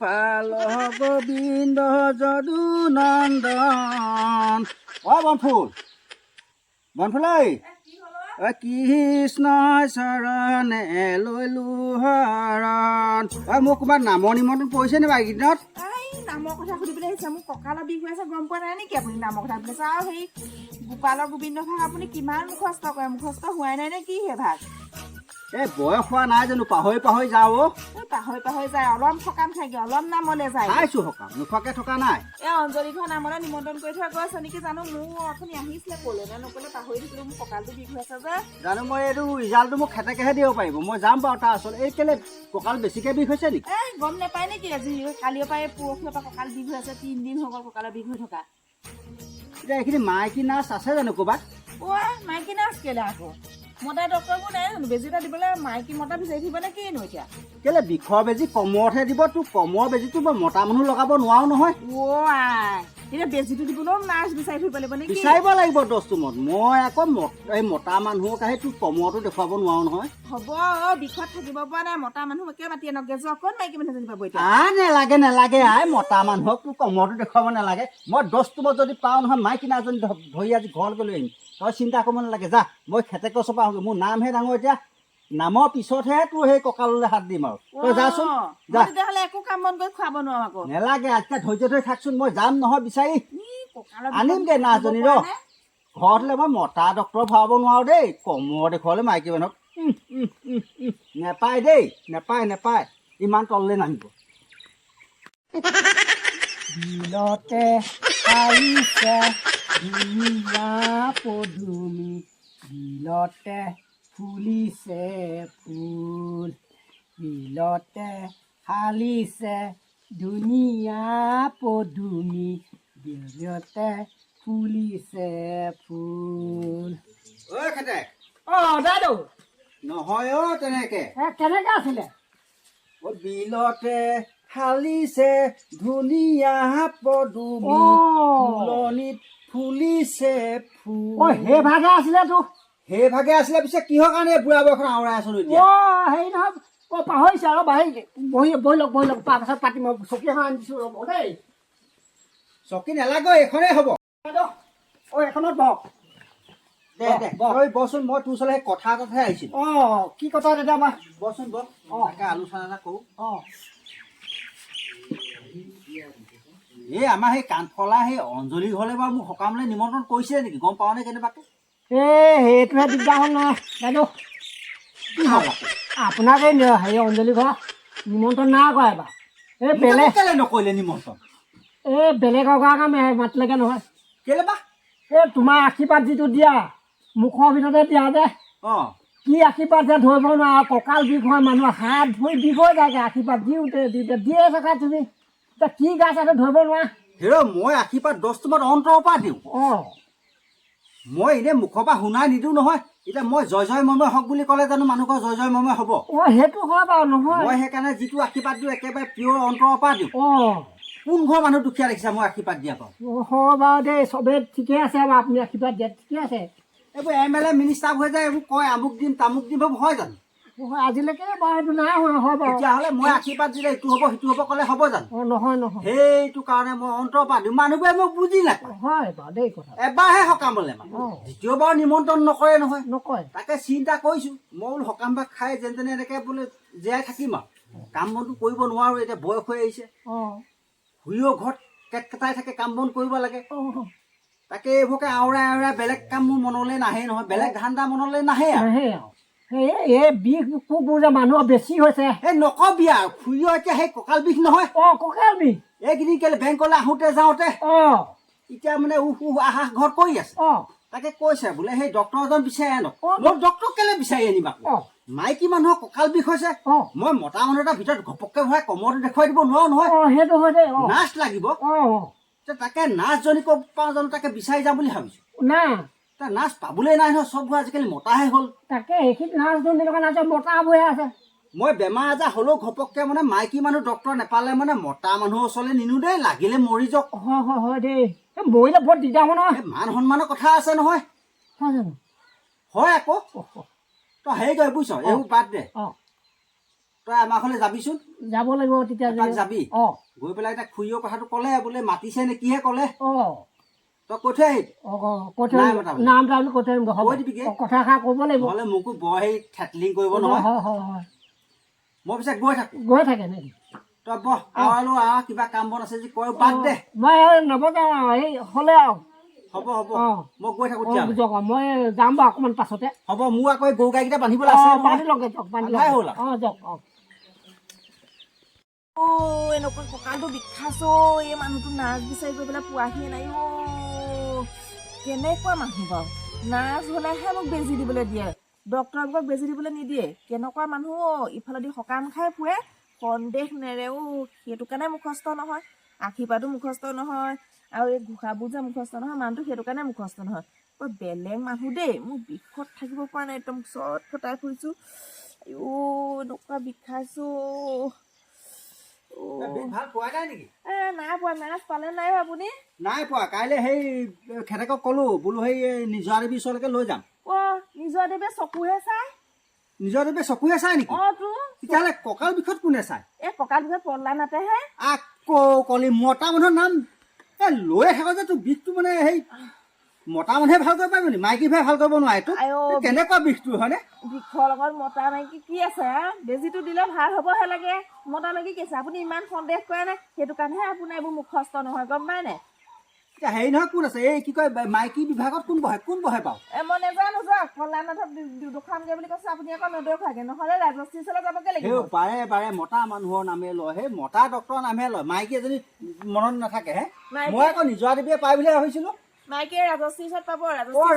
গোপাল গোবিন্দ যদু নন্দন। বনফুল বনফুল কৃষ্ণ চৰণে লৈলো শৰণ। মোক ক'ৰবাত নামৰ নিমন্ত্ৰণ পৰিছে নি বাৰু এইকেইদিনত? নামৰ কথা সুধিবলৈ আহিছে। মোৰ কঁকালৰ বিষ হৈ আছে, গম পোৱা নাই নেকি আপুনি? নামৰ কথা সুধিছে আৰু সেই গোপালৰ গোবিন্দ ভাগ আপুনি কিমান মুখস্থ কৰে? মুখস্থ হোৱাই নাই নে কি সেই ভাগ? এই বয়স হোৱা নাই জানো, পাহৰি পাহৰি যাওঁ। পাহৰি পাহৰি যায়, অলপ সকাম থাকে, অলপ নামলৈ যায়। খাইছো সকাম, নোখোৱাকে থকা নাই। এই অঞ্জলি ঘৰ নামলৈ নিমন্ত্ৰণ কৰি থৈ গৈছে নেকি জানো। মোৰ আপুনি আহিছিলে ক'লে নে নক'লে পাহৰি থাকিলো। মোৰ কঁকালটো বিষ হৈ আছে যে। জানো মই এইটো ৰিজাল্টটো মোক খেতেকেহে দিব পাৰিব। মই যাম বাৰু তাৰ ওচৰত। এই কেলে কঁকাল বেছিকে বিষ হৈছে নেকি? গম নাপায় নেকি? আজি কালিৰ পৰা পৰহিৰ পৰা কঁকাল বিষ হৈ আছে, 3 দিন হৈ গ'ল কঁকালৰ বিষ হৈ থকা। এতিয়া এইখিনি মাইকী নাৰ্ছ আছে জানো ক'ৰবাত? মাইকী নাৰ্ছ কেলে আকৌ? মতা ডক্টৰবোৰ নাই জানো? বেজী এটা দিবলৈ মাইকী মতা বিচাৰি থাকিব নে কিনো এতিয়া? কেলে বিষৰ বেজী কমৰতহে দিব? তোৰ কমৰ বেজীটো মই মতা মানুহ লগাব নোৱাৰো নহয়। এতিয়া বেজীটো দিবলৈও নাৰ্ছ বিচাৰি ফুৰিব লাগিব নেকি? বিচাৰিব লাগিব দস্তুমত। মই আকৌ এই মতা মানুহক আহি তোৰ কমৰটো দেখুৱাব নোৱাৰো নহয়। হ'ব বিষত থাকিব পৰা নাই মতা মানুহ একে মাতি আনক গেজৰ অকণ মাইকী মানুহ এজনী পাব এতিয়া। নেলাগে নেলাগে মতা মানুহক তোৰ কমৰটো দেখুৱাব নালাগে। মই দস্তুমত যদি পাওঁ নহয় মাইকী নাৰ্ছজনী ধৰি আজি ঘৰলৈ লৈ আহিম। তই চিন্তা কৰিব নালাগে, যা। মই খেতেকৰ ওচৰৰ পৰা আহোঁ। মোৰ নামহে ডাঙৰ এতিয়া। নামৰ পিছতহে তোৰ সেই কঁকাললৈ হাত দিম আৰু। তই যাচোন যা। তেতিয়াহ'লে একো কাম বন কৰি খুৱাব নোৱাৰো আকৌ। নেলাগে, এতিয়া ধৈৰ্য ধৰি থাকচোন। মই যাম নহয় বিচাৰি আনিমগে নাৰ্ছজনী ৰ। ঘৰলৈ মই মতা ডক্টৰ ভৰাব নোৱাৰো দেই, কমৰ দেখুৱালে মাইকী মানুহক। নেপায় দেই, নেপায় নেপায়। ইমান তললৈ নামিব। বিলতে আহিছে ধুনীয়া পদুমি, বিলতে ফুলিছে ফুল, বিলতে হালিছে ধুনীয়া পদুমি, বিলতে ফুলিছে ফুল। ঐ খেতেক। দাদু নহয় তেনেকে। কেনেকে আছিলে? বিলতে হালিছে ধুনীয়া পদুমি, ফুলনিত ফুলিছে ফুল। সেই ভাগে আছিলে তো? সেই ভাগে আছিলে। পিছে কিহৰ কাৰণে বুঢ়া বয়সত আওৰাই আছো এতিয়া? হেৰি নহয়, পাহৰিছে আৰু বহি লওক পাছত পাতিম। চকী এখন আনি দিছো ৰ'ব দেই। চকী নালাগে, এইখনেই হ'ব। এখনত বহক। দে দে তই বচোন, মই তোৰ ওচৰলৈ কথা এটাহে আহিছিলো। কি কথা দাদা? বচোন বহ, তাকে আলোচনা এটা কৰো। এই আমাৰ সেই কাণফলা সেই অঞ্জলি ঘৰলৈ বাৰু মোক সকামলৈ নিমন্ত্ৰণ কৰিছিলে নেকি? গম পাৱ নে কেনেবাকে? সেইটোহে দিগদাৰ হ'ল নহয় দাদু। কি হ'ল আপোনাক এই হেৰি অঞ্জলি ঘৰ নিমন্ত্ৰণ নাই কৰা এবাৰ। বেলেগ কেলে নকৰিলে নিমন্ত্ৰণ? বেলেগৰ কাৰণে মাতিলেগে নহয়। কেলে বা? তোমাৰ আশীৰ্বাদ যিটো দিয়া, মুখৰ ভিতৰতে দিয়া যে, কি আশীৰ্বাদ যে ধৰিব নোৱাৰা। কঁকাল বিষ হয়, মানুহৰ হাত ভৰি বিষ হৈ যায়গৈ আশীৰ্বাদ দিওঁতে দিয়ে থকা তুমি। এতিয়া কি গাছ আছে ধৰিব নোৱাৰা। মই আশীৰ্বাদ দস্তুমত অন্তৰৰ পৰা দিওঁ। মই এনেই মুখৰ পৰা শুনাই নিদিওঁ নহয়। এতিয়া মই জয় জয় মমে হওক বুলি ক'লে জানো মানুহৰ জয় জয় মমে হ'ব? সেইটো হয় বাৰু। নহয় মই সেইকাৰণে যিটো আশীৰ্বাদ দিওঁ একেবাৰে পিয়ৰ অন্তৰৰ পৰা দিওঁ। কোন ঘৰ মানুহ দুখীয়া দেখিছা মই আশীৰ্বাদ দিয়া পাওঁ? হয় বাৰু দেই, চবেই ঠিকে আছে বাৰু। আপুনি আশীৰ্বাদ দিয়া ঠিকে আছে। এইবোৰ MLA মিনিষ্টাৰ হৈ যায়, এইবোৰ কয় আমুক দিম তামুক দিম, হয় জানো? আজিলৈকে বাৰু এইটো নাই হোৱা। হয় বাৰু। তেতিয়াহ'লে মই আশীৰ্বাদ দিলে ইটো হ'ব সিটো হ'ব ক'লে হ'ব জানো? নহয়। সেইটো কাৰণে মই অন্তৰৰ পৰা দিওঁ। মানুহবোৰে মোক বুজি নাপায়। হয় বাৰু দেই কথা। এবাৰহে সকামলে দ্বিতীয়বাৰ নিমন্ত্ৰণ নকৰে নহয়। নকয়। তাকে চিন্তা কৰিছো। মই বোলো সকাম ভাগ খাই যেন তেনে এনেকে বোলে জীয়াই থাকিম আৰু। কাম বনটো কৰিব নোৱাৰো, এতিয়া বয়স হৈ আহিছে। শুইও ঘৰত কেটকেটাই থাকে, কাম বন কৰিব লাগে। তাকে এইবোৰকে আওৰাই আওৰাই বেলেগ কাম মোৰ মনলৈ নাহে নহয়, বেলেগ ধান্দা মনলৈ নাহে আৰু। এই বিষ কোবোৰ যে মানুহৰ বেছি হৈছে। নকবি আৰু, খুৰীও এতিয়া সেই কঁকাল বিষ নহয়। কঁকাল বিষ এইকেইদিন কেলে বেংকলৈ আহোঁতে যাওঁতে এতিয়া মানে আহা ঘৰত কৰি আছে। তাকে কৈছে বোলে সেই ডক্তৰ এজন বিচাৰি আনক। মই ডক্তৰ কেলে বিচাৰি আনিম আকৌ? মাইকী মানুহৰ কঁকাল বিষ হৈছে, মই মতা মানুহ এটাৰ ভিতৰত ঘপককে ভৰাই কমৰটো দেখুৱাই দিব নোৱাৰো নহয়। সেইটো হয় দেই। নাৰ্ছ লাগিব। তাকে নাৰ্ছজনী ক'ত পাওঁ জানো, তাকে বিচাৰি যাম বুলি ভাবিছো। নাৰ্ছ পাবলৈ নাই নহয়, চববোৰ আজিকালি মতাহে হ'ল। তাকে সেইখিনি নাৰ্ছজনী আছে, মতাবোৰে আছে। মই বেমাৰ আজাৰ হ'লেও ঘপককে মানে মাইকী মানুহ ডক্তৰ নেপালে মানে মতা মানুহৰ ওচৰলৈ নিনো দেই, লাগিলে মৰি যাওক। হয় দেই, মৰিলে বৰ দিগদাৰ হ'ব নহয়। মান সন্মানৰ কথা আছে নহয়। হয় আকৌ। তই হেৰি কৰি বুজিছ, এইবোৰ বাদ দে। তই আমাৰ ঘৰলৈ যাবিচোন যাব লাগিব তেতিয়া তাক যাবি অঁ গৈ পেলাই এতিয়া খুৰীয়েও কথাটো ক'লে বোলে মাতিছে নে কিহে ক'লে অঁ তই কৈ থৈ আহিবি কৈ থৈ নাই মতা বোলে। নাম আমি কৈ থৈ আহিম কৈ দিবিগে কথা এষাৰ ক'ব লাগিব নহ'লে মোকো বৰ হেৰি থেটলিং কৰিব নহয় হয় হয় হয় মই পিছে গৈ থাকোঁ গৈ থাকে নেকি তই বহ আৰু কিবা কাম বন আছে যদি কৈ বাদ দে মই নবজাওঁ আৰু এই হ'লে আৰু হ'ব হ'ব অঁ মই গৈ থাকোঁ অঁ তেতিয়া বুজক মই যাম বাৰু অকণমান পাছতে হ'ব মোৰ আকৌ এই গৰু গাইকেইটা বান্ধিবলৈ আছে অঁ নহয়। বান্ধি লওঁগৈ দিয়ক বান্ধি আন্ধাৰে লওক হ'ল আৰু। অঁ দিয়ক অঁ এনেকুৱা কঁকালটো বিষাইছো এই মানুহটো নাৰ্ছ বিচাৰি গৈ পেলাই পোৱাহিয়ে নাই কেনেকুৱা মানুহ বাৰু নাৰ্ছ হ'লেহে মোক বেজী দিবলৈ দিয়ে ডক্তৰবোৰক বেজী দিবলৈ নিদিয়ে কেনেকুৱা মানুহ ইফালেদি সকাম খাই ফুৰে সন্দেহ নেৰেও সেইটো কাৰণে মুখস্থ নহয় আশীৰ্বাদো মুখস্থ নহয় আৰু এই ঘোষাবোৰ যে মুখস্থ নহয় মানুহটো সেইটো কাৰণে মুখস্থ নহয় বৰ বেলেগ মানুহ দেই মোৰ বিষত থাকিব পৰা নাই একদম চট ফটাই ফুৰিছোঁ এনেকুৱা বিষাইছো ভাল পোৱা নাই নেকি নাই পোৱা নাৰ্ছ পালে নাই আপুনি নাই পোৱা কাইলৈ সেই খেতেকক ক'লো বোলো সেই নিজৰ দেৱীৰ ওচৰলৈকে লৈ যাম নিজৰ দেৱে চকুহে চাই নিজৰ দেৱে চকুহে চাই নেকি তেতিয়াহ'লে কঁকাল বিষত কোনে চাই এই কঁকাল বিষত পল্লা নাটেহে আকৌ কলি মতা মানুহৰ নাম লৈ থাক যে তোৰ বিষটো মানে সেই মতা মানুহে ভাল কৰিব পাৰিব নি মাইকী ভাই ভাল কৰিব নোৱাৰে এইটো কেনেকুৱা বিষটো হয়নে বিষৰ লগত মতা মাইকী কি আছে বেজীটো দিলে ভাল হ'বহে লাগে মতা মাইকী কি আছে আপুনি ইমান সন্দেহ কৰে নাই সেইটো কাৰণেহে আপোনাৰ এইবোৰ মুখস্থ নহয় গম পায় নাই এতিয়া হেৰি নহয় কোন আছে এই কি কয় মাইকী বিভাগত কোন বহে বাৰু মই নেজানো যাওক কল্যাণনাথক দুখানগে বুলি কৈছে আপুনি আকৌ নেদেখুৱাগে নহ'লে ৰাজশ্ৰী ওচৰলৈ যাবগে লাগিব বাৰে বাৰে মতা মানুহৰ নামে লয় সেই মতা ডক্তৰৰ নামহে লয় মাইকী এজনী মনত নাথাকে হে মই আকৌ নিজৰ দেৱীয়ে পাই বুলি ভাবিছিলো মাইকীয়ে ৰাজশ্ৰীৰ ওচৰত পাব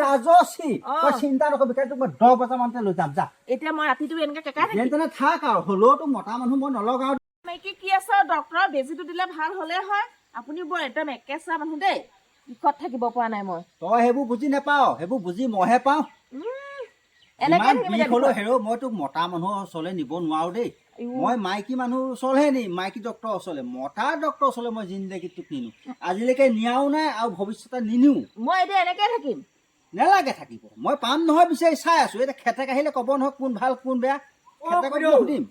ৰাজশ্ৰী তই চিন্তা নকৰিবি তোক মই 10 বজামানতে লৈ যাম যা এতিয়া মই ৰাতিটো এনেকে কেকাই থাকিম যেনে তেনে থাক আৰু হ'লেওতো মতা মানুহ মই নলগাওঁ মাইকী কি আছে ডক্তৰৰ বেজীটো দিলে ভাল হ'লে হয় আপুনি বৰ একদম একেচা মানুহ দেই বিষত থাকিব পৰা নাই মই তই সেইবোৰ বুজি নাপাৱ সেইবোৰ বুজি মইহে পাওঁ মই তোক মতা মানুহৰ ওচৰলৈ নিব নোৱাৰো দেই মই মাইকী মানুহৰ ওচৰলৈহে নিম মাইকী ডক্তৰৰ ওচৰলৈ মতা ডক্তৰৰ ওচৰলৈ মই জিন্দেগীত তোক নিনো আজিলৈকে নিয়াও নাই আৰু ভৱিষ্যতে নিনিও মই এতিয়া এনেকে থাকিম নেলাগে থাকিব মই পাম নহয় বিচাৰি চাই আছো এতিয়া খেতেক আহিলে ক'ব নহয় কোন ভাল কোন বেয়া খেতেকক সুধিম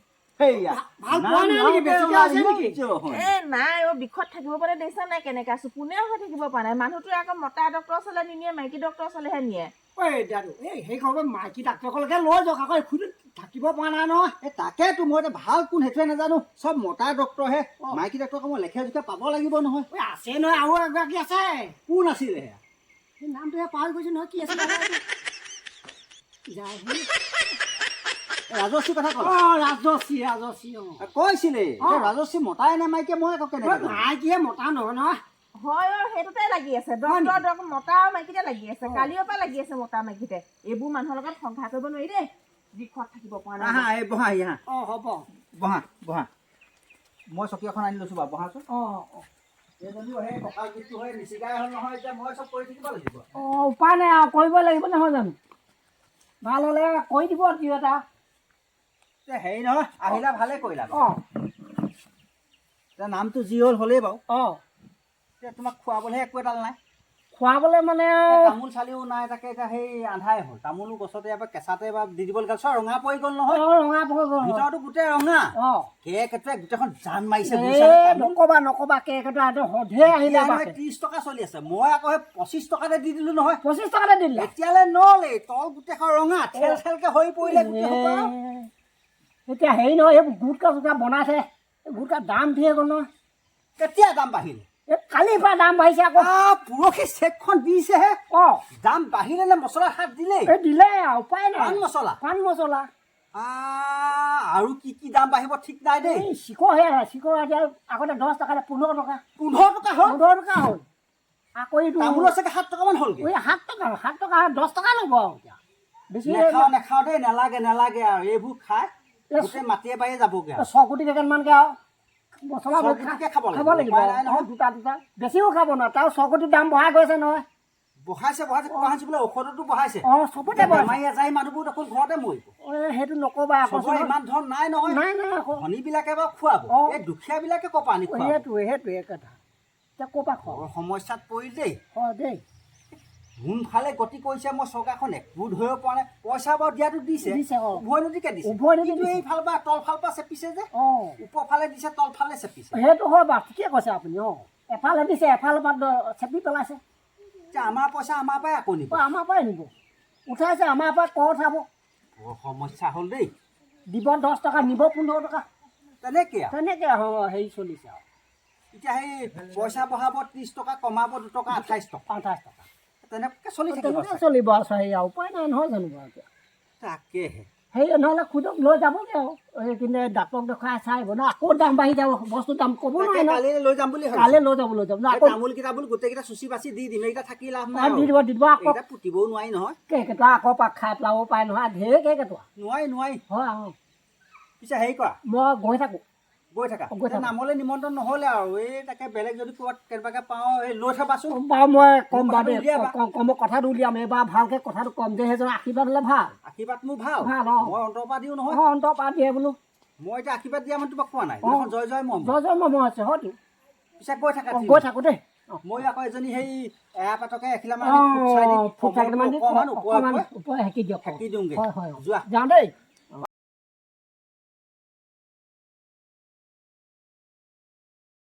নাই বিষত থাকিব পৰা দেখিছা নাই কেনেকে আছো কোনেও হৈ থাকিব পৰা নাই মানুহটোৱে আকৌ মতা ডক্তৰৰ ওচৰলৈ নিনিয়ে মাইকী ডক্তৰৰ ওচৰলৈহে নিয়ে সেই খবৰ মাইকী ডাক্তৰলৈকে লৈ যাওক আকৌ থাকিব পৰা নাই নহয় তাকেতো মই এতিয়া ভাল কোন সেইটোৱে নাজানো চব মতা ডক্তৰহে মাইকী ডক্তৰক মই লেখীয়া জোখীয়া পাব লাগিব নহয় আছে নহয় আৰু এগৰাকী আছে কোন আছিলে সেই নামটোহে পাহৰি গৈছো নহয় কি আছিলে ৰাজশ্ৰী কথা কয় ৰাজশ্ৰী কৈছিলে ৰাজশ্ৰী মতাই নে মাইকীয়ে মই আকৌ কেনেকে মাইকীয়ে মতা নহয় নহয় হয় সেইটোতে লাগি আছে ডক্তৰ মতা আৰু মাইকীতে লাগি আছে কালিৰ পৰা লাগি আছে মতা মাইকীতে এইবোৰ মানুহৰ লগত সংসাৰ কৰিব নোৱাৰি দেই বিষত থাকিব পৰা নাই বহা হ'ব বহা মই চকী এখন আনি লৈছো বাৰু বহাচোন সেই কঁকাল বিষটো হৈ নিচিগাই হ'ল নহয় এতিয়া মই চব কৰি থাকিব লাগিব উপায় নাই আৰু কৰিব লাগিব নহয় জানো ভাল হ'লে কৈ দিব দুই এটা হেৰি নহয় আহিলা ভালে কৰিলা এতিয়া নামটো যি হ'ল হ'লেই বাৰু এতিয়া তোমাক খুৱাবলৈহে একো এডাল নাই খুৱাবলৈ মানে তামোল চালিও নাই তাকে এতিয়া সেই আন্ধাৰে হ'ল তামোলো গছতে এবাৰ কেঁচাতে এবাৰ দি দিব লগা চব ৰঙা পৰি গ'ল নহয় ৰঙা পৰি গ'ল ভিতৰতো গোটেই ৰঙা কেকেটোৱে গোটেইখন জান মাৰিছে নকবা কেকেটো সধে আহিলে 30 টকা চলি আছে মই আকৌ সেই 25 টকাতে দি দিলো নহয় 25 টকাতে দিলে এতিয়ালৈ নলে তল গোটেইখন ৰঙা ঠেল ঠেলকে হৈ পৰিলে এতিয়া হেৰি নহয় এইবোৰ গুটকা চুটকা বনাইছে গুটকা দাম ধেৰ গ'ল নহয় কেতিয়া দাম বাঢ়িলে কালিৰ পৰা দাম বাঢ়িছে আকৌ পুৰখি চেকখন দিছেহে দাম বাঢ়িলে নে মছলা হাত দিলে দিলে উপায় নাই পাণ মছলা আৰু কি কি দাম বাঢ়িব ঠিক নাই দেই চিকৰহে চিকৰ এতিয়া আগতে 10 টকা 15 টকা 15 টকা হ'ল 15 টকা হ'ল আকৌ এইটো তামোলৰ চাগে 7 টকামান হ'লগৈ 7 টকা 10 টকা ল'ব এতিয়া বেছি নেখাওঁ দেই নালাগে আৰু এইবোৰ খাই গোটেই মাটিয়ে বাৰীয়ে যাবগৈ 100 কোটি পেকেটমানকৈ আৰু মছলা খাব লাগিব দুটা বেছিও খাব নহয় তাৰ 100 কোটি দাম বঢ়াই গৈছে নহয় বঢ়াইছে বোলে ঔষধতো বঢ়াইছে চবতে বেমাৰী এজাৰি মানুহবোৰ দেখোন ঘৰতে মৰিব সেইটো নকবা আকৌ ইমান ধন নাই নহয় ধনীবিলাকে বাৰু খুৱাব এই দুখীয়াবিলাকে ক'ৰ পৰা আনি খুৱাব সেইটোৱে কথা এতিয়া ক'ৰ পৰা খোৱা সমস্যাত পৰিল দেই দেই কোনফালে গতি কৰিছে মই চৰকাৰখন একো ধৰিব পৰা নাই পইচা বাৰু দিয়াটো দিছে উভয় নদীকে দিছে কিন্তু এইফালৰ পৰা তলফালৰ পৰা চেপিছে যে ওপৰফালে দিছে তলফালে চেপিছে সেইটো হয় বাৰু ঠিকে কৈছে আপুনি এফালে দিছে এফালৰ পৰা চেপি পেলাইছে এতিয়া আমাৰ পইচা আমাৰ পৰাই আকৌ নিব আমাৰ পৰাই নিব উঠাইছে আমাৰ পৰা কৰ উঠাব বৰ সমস্যা হ'ল দেই দিব 10 টকা নিব 15 টকা তেনেকৈ তেনেকৈ হেৰি চলিছে আৰু এতিয়া সেই পইচা বঢ়াব 30 টকা কমাব 2 টকা 28 টকা 28 টকা তেনেকৈ চলি থাকিব তেনেকৈ চলিব আৰু হেৰি আৰু উপায় নাই নহয় জানো বাৰু এতিয়া তাকেহে সেই নহ'লে খুদক লৈ যাবগৈ আৰু সেইখিনি ডাক্তৰক দেখুৱাই চাই আহিব ন আকৌ দাম বাঢ়ি যাব বস্তুৰ দাম ক'ব নোৱাৰে ন কালি লৈ যাম বুলি কাইলৈ লৈ যাব আকৌ তামোলকেইটা বোলো গোটেইকেইটা চুচি বাচি দি দিম এইকেইটা থাকি লাভ নাই দি দিব আকৌ পুতিবও নোৱাৰি নহয় কেইকেইটা আকৌ খাই পেলাব পাৰে নহয় ঢেৰ কেইকেইটা নোৱাৰি হয় পিছে হেৰি কৰা মই গৈ থাকোঁ গৈ থাকা নামলৈ নিমন্ত্ৰণ নহ'লে আৰু এই তাকে বেলেগ যদি ক'ৰবাত কেনেবাকৈ পাওঁ এই লৈ থবাচোন বাৰু মই ক'ম বাৰু মই কথাটো উলিয়াম এইবাৰ ভালকৈ কথাটো ক'ম যে সেইজন আশীৰ্বাদ হ'লে ভাল আশীৰ্বাদ মোৰ ভাল মই অন্তৰ পৰা দিওঁ নহয় অন্তৰ পৰা দিয়ে বোলো মই এতিয়া আশীৰ্বাদ দিয়া মানে তোমাক কোৱা নাই জয় জয় মম আছে হয়তো পিছে গৈ থাকা গৈ থাকোঁ দেই মই আকৌ এজনী সেই এৰা পাতকে এখিলামান ফুট চাইকেলমান দি ওপৰে সেকি দিয়ক সেকি দিওঁগৈ হয় যোৱা যাওঁ দেই